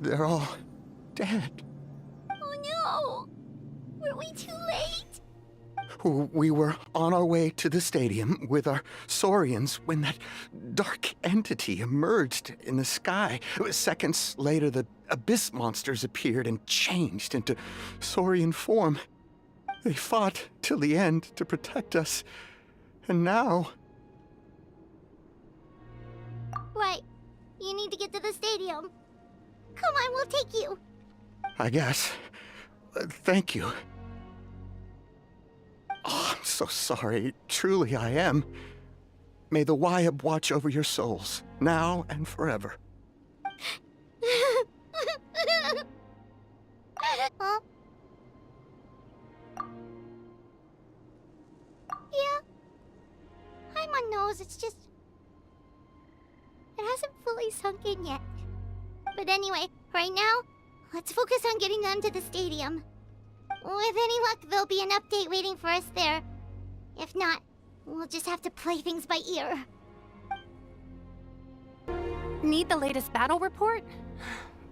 they're all dead. Oh no! Were we too late? We were on our way to the stadium with our Saurians when that dark entity emerged in the sky. Seconds later, the abyss monsters appeared and changed into Saurian form. They fought till the end to protect us. And now... Right. You need to get to the stadium. Come on, we'll take you. I guess. Thank you. Oh, I'm so sorry. Truly, I am. May the Wyab watch over your souls, now and forever. Huh? Yeah. I'm on nose, it's just... It hasn't fully sunk in yet. But anyway, right now, let's focus on getting them to the stadium. With any luck, there'll be an update waiting for us there. If not, we'll just have to play things by ear. Need the latest battle report?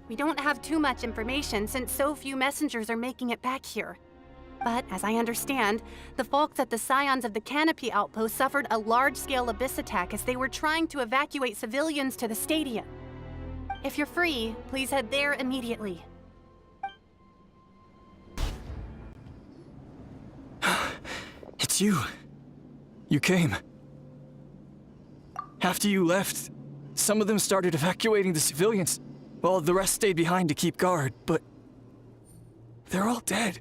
We don't have too much information since so few messengers are making it back here. But as I understand, the folks at the Scions of the Canopy Outpost suffered a large-scale abyss attack as they were trying to evacuate civilians to the stadium. If you're free, please head there immediately. It's you. You came. After you left, some of them started evacuating the civilians, while the rest stayed behind to keep guard, but... they're all dead.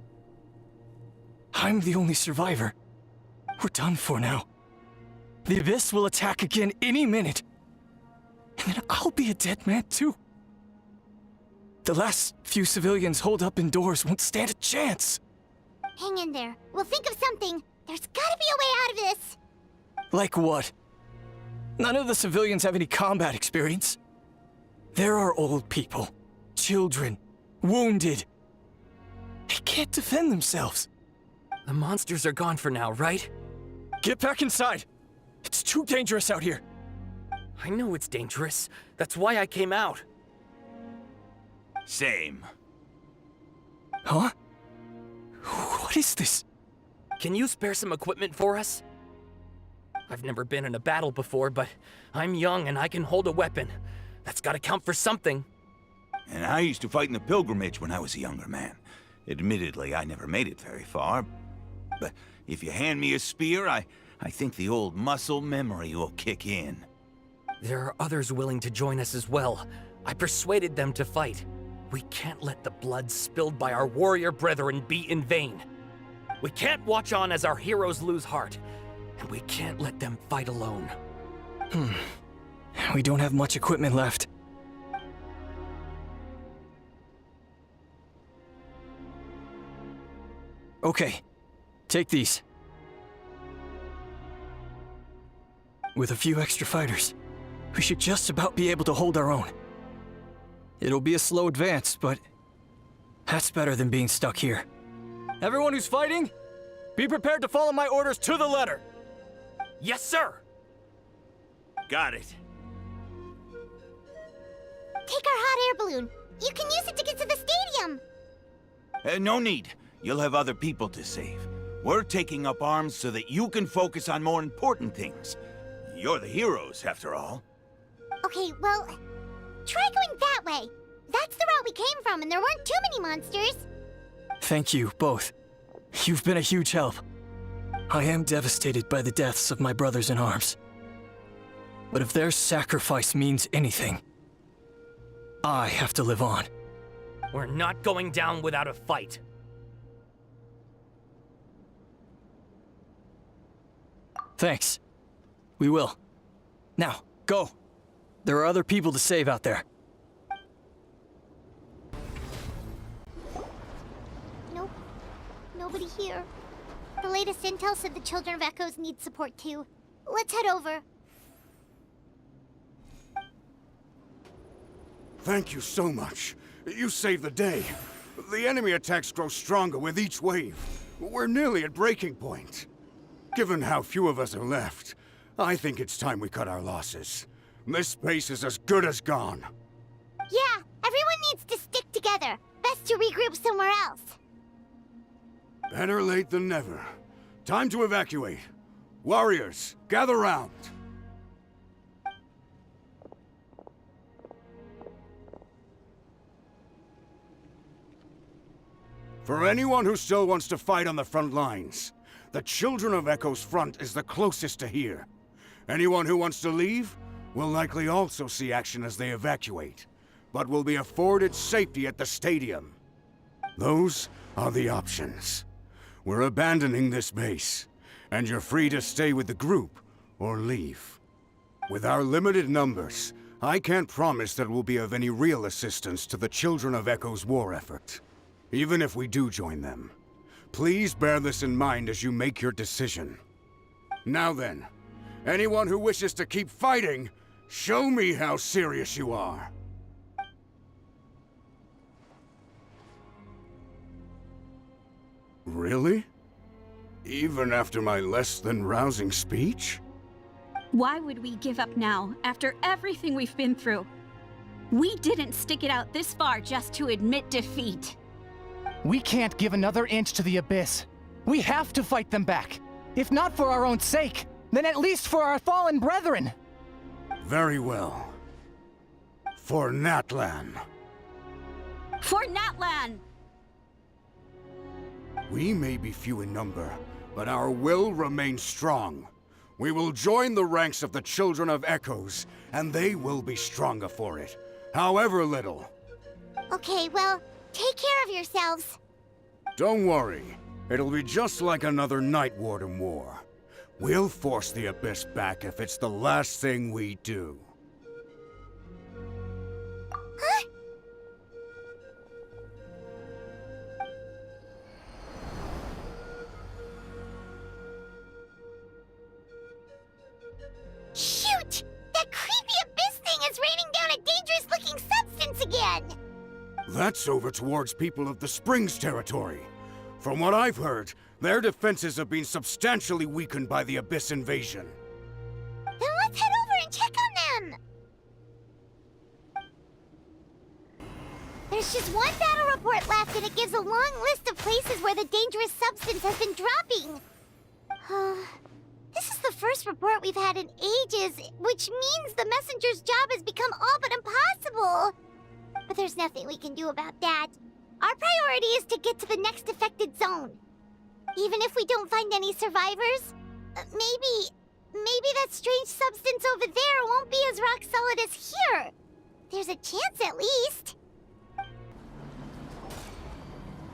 I'm the only survivor. We're done for now. The Abyss will attack again any minute. And then I'll be a dead man too. The last few civilians holed up indoors won't stand a chance. Hang in there. We'll think of something. There's gotta be a way out of this. Like what? None of the civilians have any combat experience. There are old people, children, wounded. They can't defend themselves. The monsters are gone for now, right? Get back inside! It's too dangerous out here! I know it's dangerous. That's why I came out. Same. Huh? What is this? Can you spare some equipment for us? I've never been in a battle before, but I'm young and I can hold a weapon. That's gotta count for something. And I used to fight in the pilgrimage when I was a younger man. Admittedly, I never made it very far. But if you hand me a spear, I think the old muscle memory will kick in. There are others willing to join us as well. I persuaded them to fight. We can't let the blood spilled by our warrior brethren be in vain. We can't watch on as our heroes lose heart. And we can't let them fight alone. We don't have much equipment left. Okay, take these. With a few extra fighters, we should just about be able to hold our own. It'll be a slow advance, but that's better than being stuck here. Everyone who's fighting, be prepared to follow my orders to the letter. Yes, sir! Got it. Take our hot air balloon. You can use it to get to the stadium. No need. You'll have other people to save. We're taking up arms so that you can focus on more important things. You're the heroes, after all. Okay, well, try going that way. That's the route we came from, and there weren't too many monsters. Thank you, both. You've been a huge help. I am devastated by the deaths of my brothers in arms. But if their sacrifice means anything, I have to live on. We're not going down without a fight. Thanks. We will. Now, go. There are other people to save out there. Nope. Nobody here. The latest intel said the Children of Echoes need support too. Let's head over. Thank you so much. You saved the day. The enemy attacks grow stronger with each wave. We're nearly at breaking point. Given how few of us are left, I think it's time we cut our losses. This base is as good as gone. Yeah, everyone needs to stick together. Best to regroup somewhere else. Better late than never. Time to evacuate. Warriors, gather round. For anyone who still wants to fight on the front lines, the Children of Echo's front is the closest to here. Anyone who wants to leave will likely also see action as they evacuate, but will be afforded safety at the stadium. Those are the options. We're abandoning this base, and you're free to stay with the group or leave. With our limited numbers, I can't promise that we'll be of any real assistance to the Children of Echo's war effort. Even if we do join them, please bear this in mind as you make your decision. Now then, anyone who wishes to keep fighting, show me how serious you are. Really? Even after my less than rousing speech? Why would we give up now, after everything we've been through? We didn't stick it out this far just to admit defeat. We can't give another inch to the Abyss. We have to fight them back. If not for our own sake, then at least for our fallen brethren. Very well. For Natlan. For Natlan! We may be few in number, but our will remains strong. We will join the ranks of the Children of Echoes, and they will be stronger for it, however little. Okay, well, take care of yourselves. Don't worry. It'll be just like another Night Warden war. We'll force the Abyss back if it's the last thing we do. Huh? Shoot! That creepy Abyss thing is raining down a dangerous-looking substance again! That's over towards people of the Springs territory. From what I've heard, their defenses have been substantially weakened by the Abyss invasion. Then let's head over and check on them! There's just one battle report left, and it gives a long list of places where the dangerous substance has been dropping. This is the first report we've had in ages, which means the messenger's job has become all but impossible. But there's nothing we can do about that. Our priority is to get to the next affected zone. Even if we don't find any survivors, maybe that strange substance over there won't be as rock solid as here. There's a chance at least.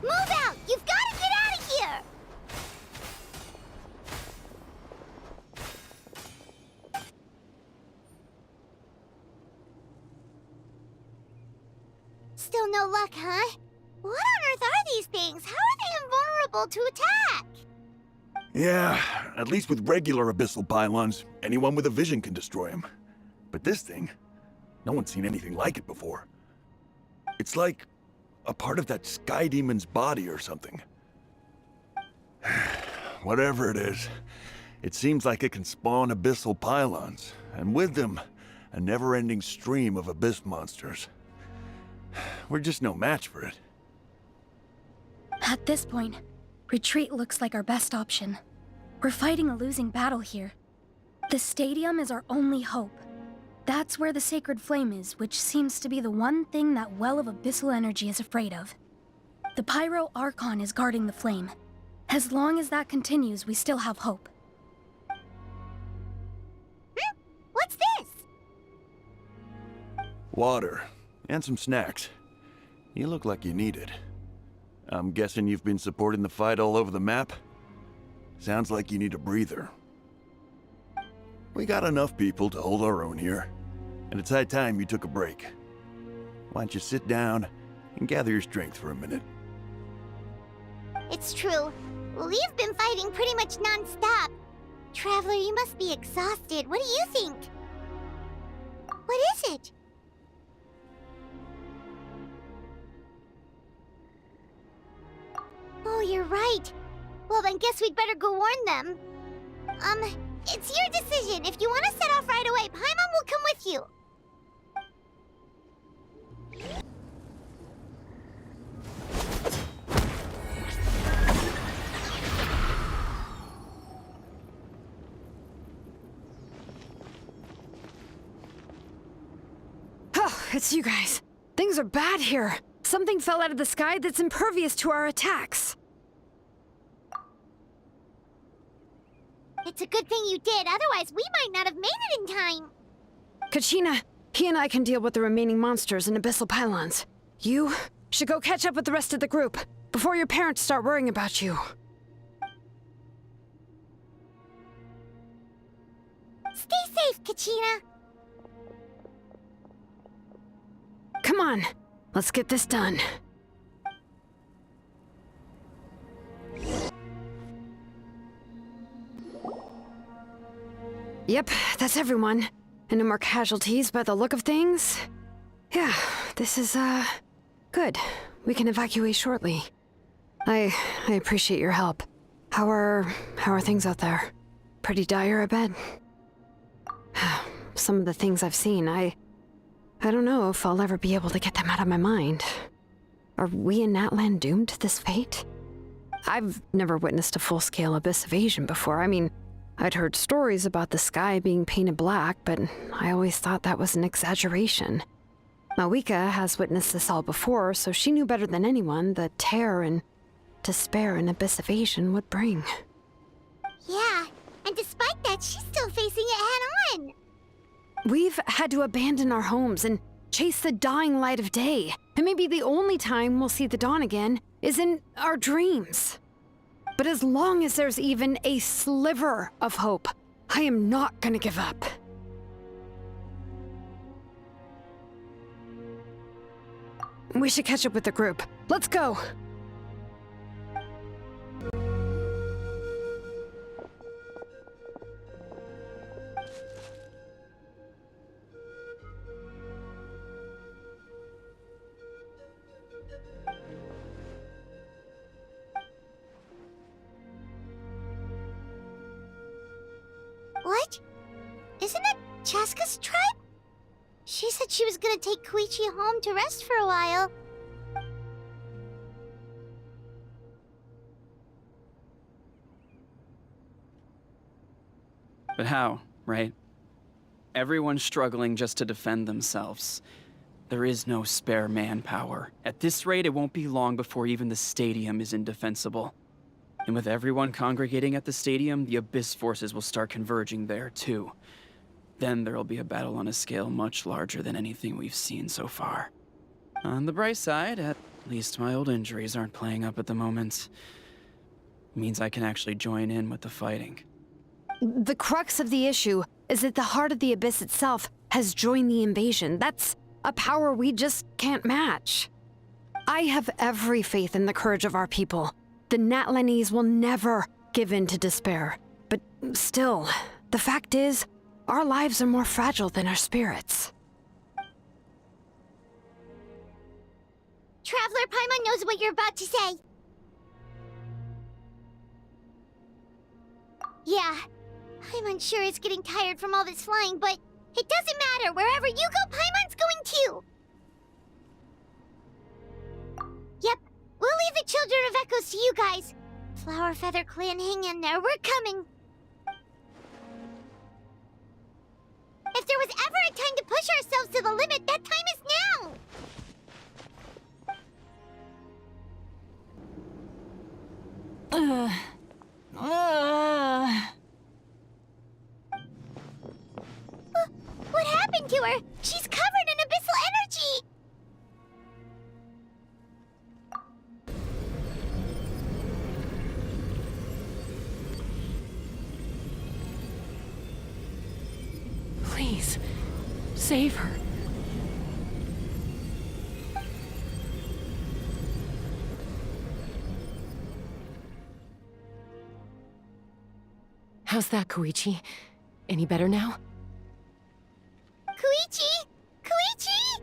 Move out! You've got to get out of here! Still no luck, huh? What on earth are these things? How are they invulnerable to attack? Yeah, at least with regular abyssal pylons, anyone with a vision can destroy them. But this thing, no one's seen anything like it before. It's like a part of that sky demon's body or something. Whatever it is, it seems like it can spawn abyssal pylons, and with them, a never-ending stream of abyss monsters. We're just no match for it. At this point, retreat looks like our best option. We're fighting a losing battle here. The stadium is our only hope. That's where the sacred flame is, which seems to be the one thing that well of abyssal energy is afraid of. The Pyro Archon is guarding the flame. As long as that continues, we still have hope. What's this? Water. And some snacks. You look like you need it. I'm guessing you've been supporting the fight all over the map? Sounds like you need a breather. We got enough people to hold our own here, and it's high time you took a break. Why don't you sit down and gather your strength for a minute? It's true. We've been fighting pretty much non-stop. Traveler, you must be exhausted. What do you think? What is it? Oh, you're right. Well, then guess we'd better go warn them. It's your decision. If you want to set off right away, Paimon will come with you. it's you guys. Things are bad here. Something fell out of the sky that's impervious to our attacks. It's a good thing you did, otherwise we might not have made it in time. Kachina, he and I can deal with the remaining monsters and abyssal pylons. You should go catch up with the rest of the group before your parents start worrying about you. Stay safe, Kachina. Come on, let's get this done. Yep, that's everyone. And no more casualties by the look of things. Yeah, this is, good. We can evacuate shortly. I appreciate your help. How are things out there? Pretty dire, I bet. Some of the things I've seen, I don't know if I'll ever be able to get them out of my mind. Are we in Natlan doomed to this fate? I've never witnessed a full-scale abyss invasion before. I mean, I'd heard stories about the sky being painted black, but I always thought that was an exaggeration. Mawika has witnessed this all before, so she knew better than anyone the terror and despair an abyss invasion would bring. Yeah, and despite that, she's still facing it head-on. We've had to abandon our homes and chase the dying light of day, and maybe the only time we'll see the dawn again is in our dreams. But as long as there's even a sliver of hope, I am not gonna give up. We should catch up with the group. Let's go! What? Isn't that Chaska's tribe? She said she was gonna take Koichi home to rest for a while. But how, right? Everyone's struggling just to defend themselves. There is no spare manpower. At this rate, it won't be long before even the stadium is indefensible. And with everyone congregating at the stadium, the Abyss forces will start converging there, too. Then there'll be a battle on a scale much larger than anything we've seen so far. On the bright side, at least my old injuries aren't playing up at the moment. Means I can actually join in with the fighting. The crux of the issue is that the heart of the Abyss itself has joined the invasion. That's a power we just can't match. I have every faith in the courage of our people. The Natlanese will never give in to despair. But still, the fact is, our lives are more fragile than our spirits. Traveler Paimon knows what you're about to say. Yeah, Paimon sure is getting tired from all this flying, but it doesn't matter. Wherever you go, Paimon's going too. Yep, we'll leave the Children of Echoes to you guys. Flower Feather Clan, hang in there. We're coming. If there was ever a time to push ourselves to the limit, that time is now! What happened to her? She's covered in abyssal energy! Please, save her. How's that, Koichi? Any better now? Koichi! Koichi!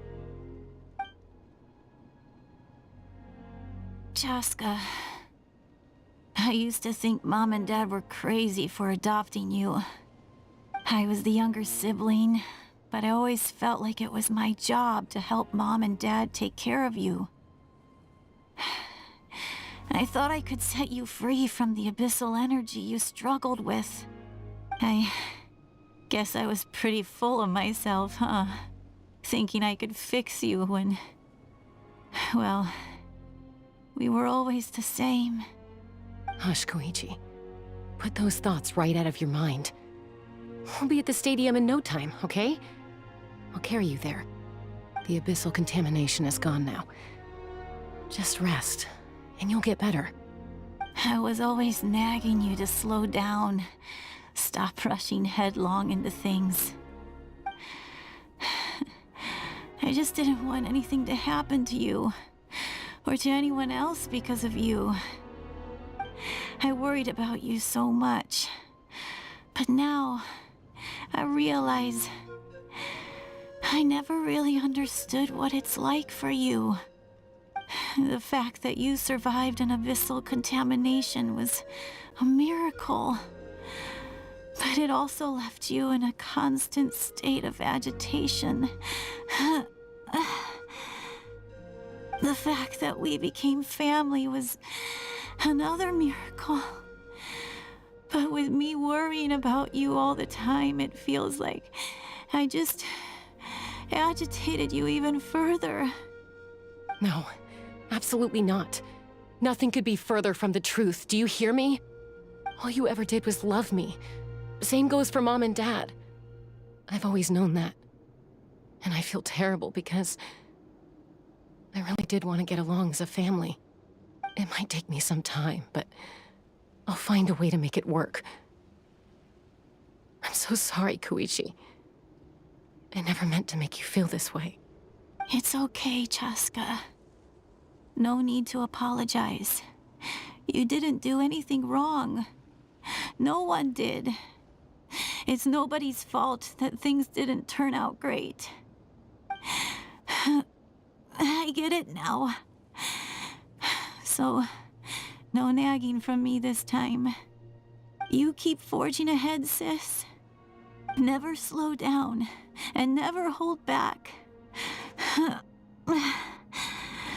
Chaska, I used to think Mom and Dad were crazy for adopting you. I was the younger sibling, but I always felt like it was my job to help Mom and Dad take care of you. I thought I could set you free from the abyssal energy you struggled with. I guess I was pretty full of myself, huh? thinking I could fix you when, well, we were always the same. Hush, Koichi. Put those thoughts right out of your mind. We'll be at the stadium in no time, okay? I'll carry you there. The abyssal contamination is gone now. Just rest, and you'll get better. I was always nagging you to slow down. Stop rushing headlong into things. I just didn't want anything to happen to you, or to anyone else because of you. I worried about you so much. But now, I realize I never really understood what it's like for you. The fact that you survived an abyssal contamination was a miracle. But it also left you in a constant state of agitation. The fact that we became family was another miracle. But with me worrying about you all the time, it feels like I just agitated you even further. No, absolutely not. Nothing could be further from the truth. Do you hear me? All you ever did was love me. Same goes for Mom and Dad. I've always known that. And I feel terrible because I really did want to get along as a family. It might take me some time, but I'll find a way to make it work. I'm so sorry, Koichi. I never meant to make you feel this way. It's okay, Chaska. No need to apologize. You didn't do anything wrong. No one did. It's nobody's fault that things didn't turn out great. I get it now. So, no nagging from me this time. You keep forging ahead, sis. Never slow down, and never hold back.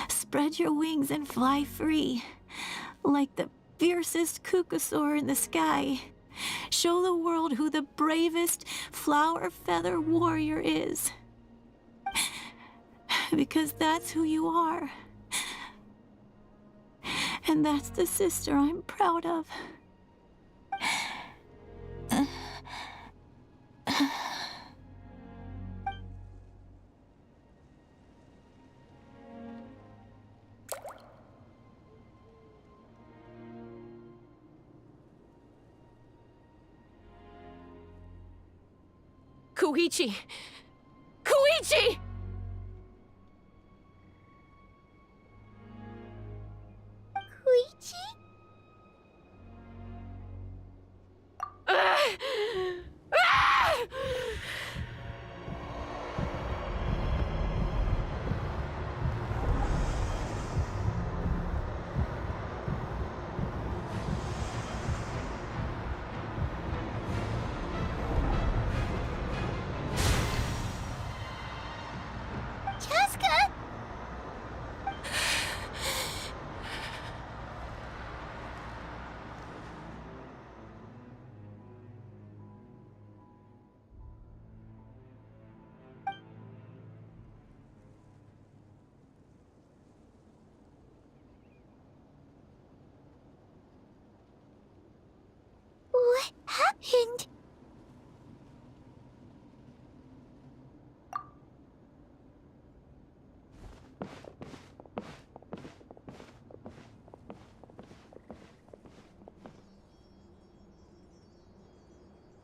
Spread your wings and fly free, like the fiercest kukasaur in the sky. Show the world who the bravest flower feather warrior is. Because that's who you are. And that's the sister I'm proud of. Koichi! Koichi! Koichi? Chaska? What happened?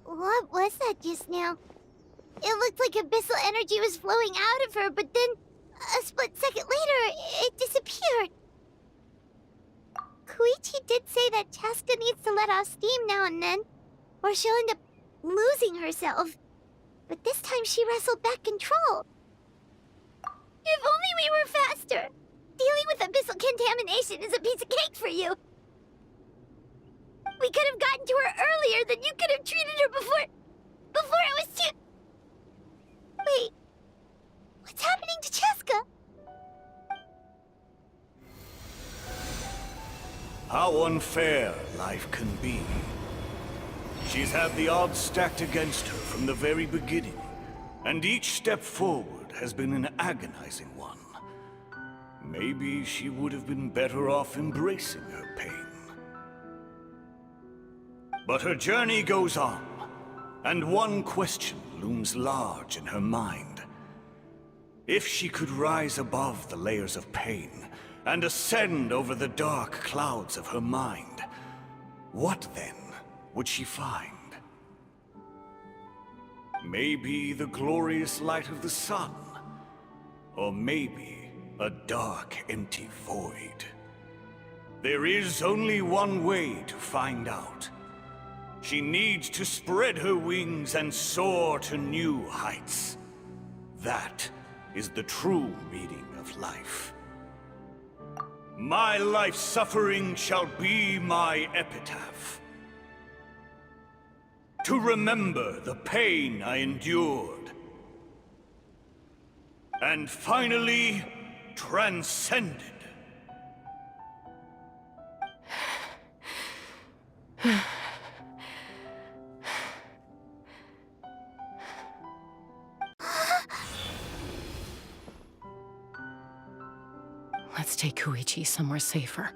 What was that just now? It looked like abyssal energy was flowing out of her, but then a split second later, it disappeared. Koichi did say that Chaska needs to let off steam now and then, or she'll end up losing herself. But this time she wrestled back control. If only we were faster! Dealing with abyssal contamination is a piece of cake for you. We could have gotten to her earlier, then you could have treated her before it was too... Wait, what's happening to Chaska? How unfair life can be. She's had the odds stacked against her from the very beginning, and each step forward has been an agonizing one. Maybe she would have been better off embracing her pain. But her journey goes on, and one question looms large in her mind. If she could rise above the layers of pain and ascend over the dark clouds of her mind, what then would she find? Maybe the glorious light of the sun, or maybe a dark, empty void. There is only one way to find out. She needs to spread her wings and soar to new heights. That is the true meaning of life. My life's suffering shall be my epitaph. To remember the pain I endured. And finally, transcended. Let's take Koichi somewhere safer.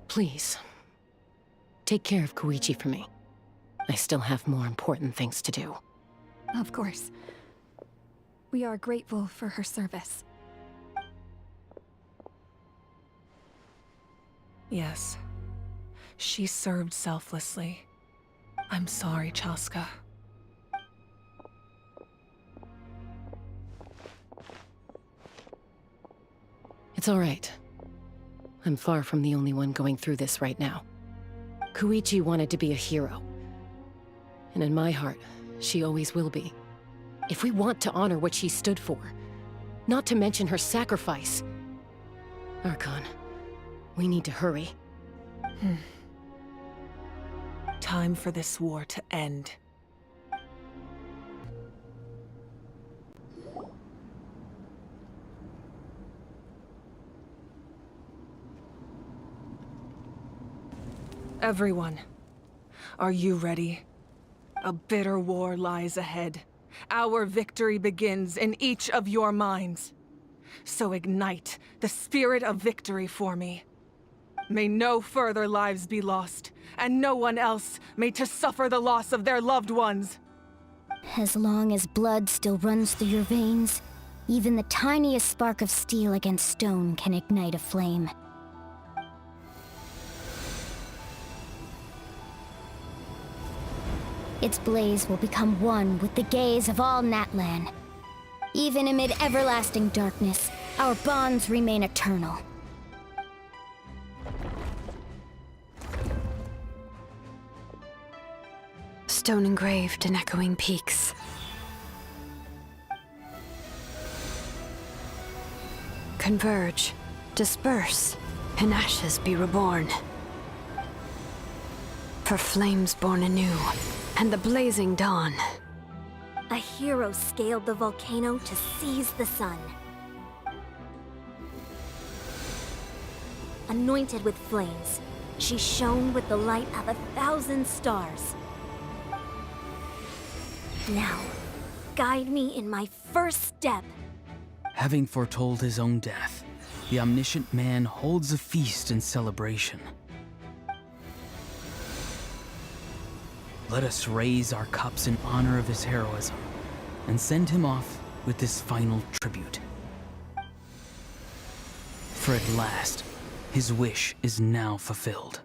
Please, take care of Koichi for me. I still have more important things to do. Of course. We are grateful for her service. Yes. She served selflessly. I'm sorry, Chaska. It's all right. I'm far from the only one going through this right now. Koichi wanted to be a hero. And in my heart, she always will be. If we want to honor what she stood for, not to mention her sacrifice. Archon, we need to hurry. Time for this war to end. Everyone, are you ready? A bitter war lies ahead. Our victory begins in each of your minds. So ignite the spirit of victory for me. May no further lives be lost, and no one else may to suffer the loss of their loved ones. As long as blood still runs through your veins, even the tiniest spark of steel against stone can ignite a flame. Its blaze will become one with the gaze of all Natlan. Even amid everlasting darkness, our bonds remain eternal. Stone engraved in echoing peaks. Converge, disperse, in ashes be reborn. For flames born anew, and the blazing dawn. A hero scaled the volcano to seize the sun. Anointed with flames, she shone with the light of 1,000 stars. Now, guide me in my first step. Having foretold his own death, the omniscient man holds a feast in celebration. Let us raise our cups in honor of his heroism, and send him off with this final tribute. For at last, his wish is now fulfilled.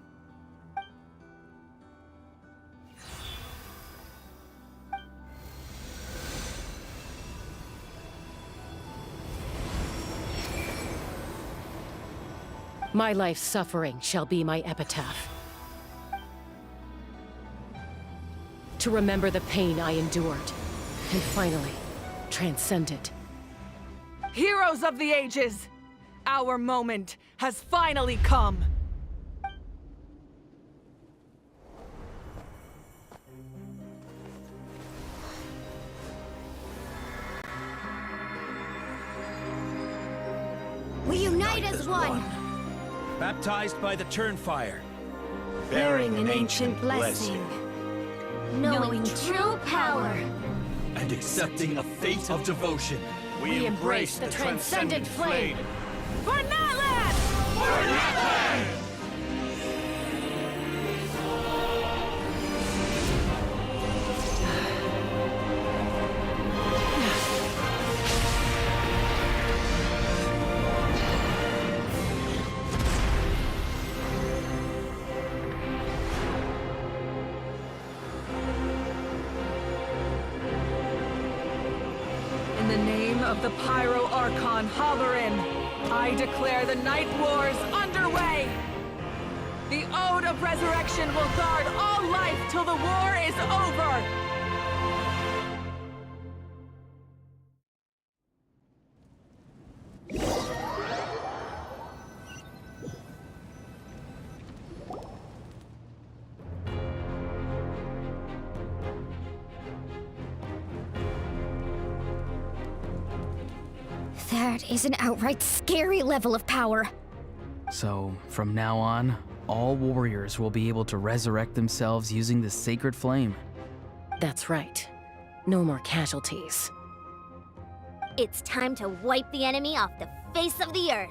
My life's suffering shall be my epitaph. To remember the pain I endured, and finally, transcend it. Heroes of the ages! Our moment has finally come! We unite as one! Baptized by the Turnfire. Bearing an ancient blessing. Knowing true power. And accepting a fate of devotion. We embrace the transcendent flame. For Natlan! For Natlan! In the name of the Pyro Archon Halarin, I declare the Night Wars underway! The Ode of Resurrection will guard all life till the war is over! That is an outright scary level of power. So, from now on, all warriors will be able to resurrect themselves using the sacred flame. That's right. No more casualties. It's time to wipe the enemy off the face of the earth.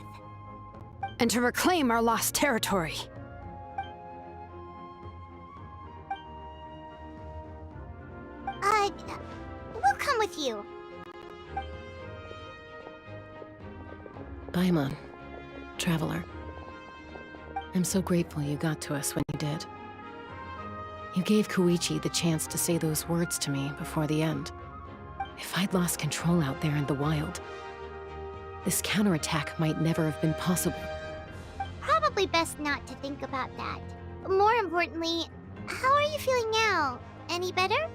And to reclaim our lost territory. We'll come with you. Paimon, traveler. I'm so grateful you got to us when you did. You gave Koichi the chance to say those words to me before the end. If I'd lost control out there in the wild, this counterattack might never have been possible. Probably best not to think about that. More importantly, how are you feeling now? Any better?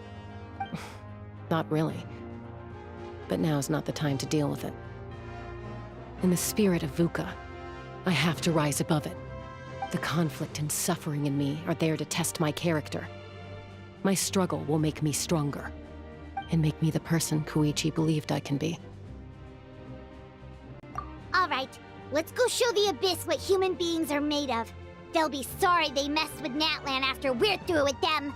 Not really. But now's not the time to deal with it. In the spirit of VUCA, I have to rise above it. The conflict and suffering in me are there to test my character. My struggle will make me stronger, and make me the person Koichi believed I can be. Alright, let's go show the Abyss what human beings are made of. They'll be sorry they messed with Natlan after we're through with them.